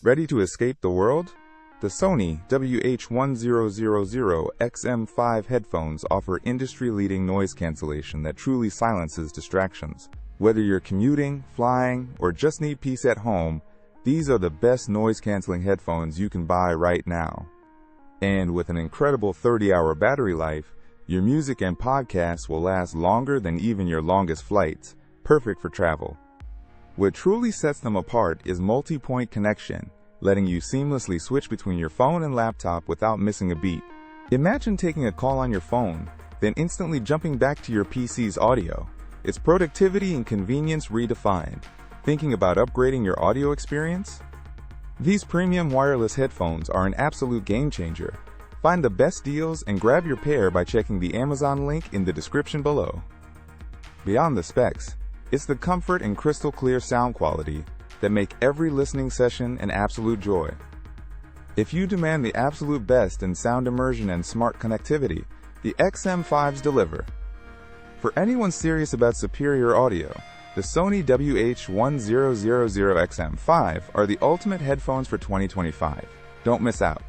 Ready to escape the world? The Sony WH-1000XM5 headphones offer industry-leading noise cancellation that truly silences distractions. Whether you're commuting, flying, or just need peace at home, these are the best noise-canceling headphones you can buy right now. And with an incredible 30-hour battery life, your music and podcasts will last longer than even your longest flights, perfect for travel. What truly sets them apart is multipoint connection, letting you seamlessly switch between your phone and laptop without missing a beat. Imagine taking a call on your phone, then instantly jumping back to your PC's audio. It's productivity and convenience redefined. Thinking about upgrading your audio experience? These premium wireless headphones are an absolute game changer. Find the best deals and grab your pair by checking the Amazon link in the description below. Beyond the specs, it's the comfort and crystal clear sound quality that make every listening session an absolute joy. If you demand the absolute best in sound immersion and smart connectivity, the XM5s deliver. For anyone serious about superior audio, the Sony WH-1000XM5 are the ultimate headphones for 2025. Don't miss out.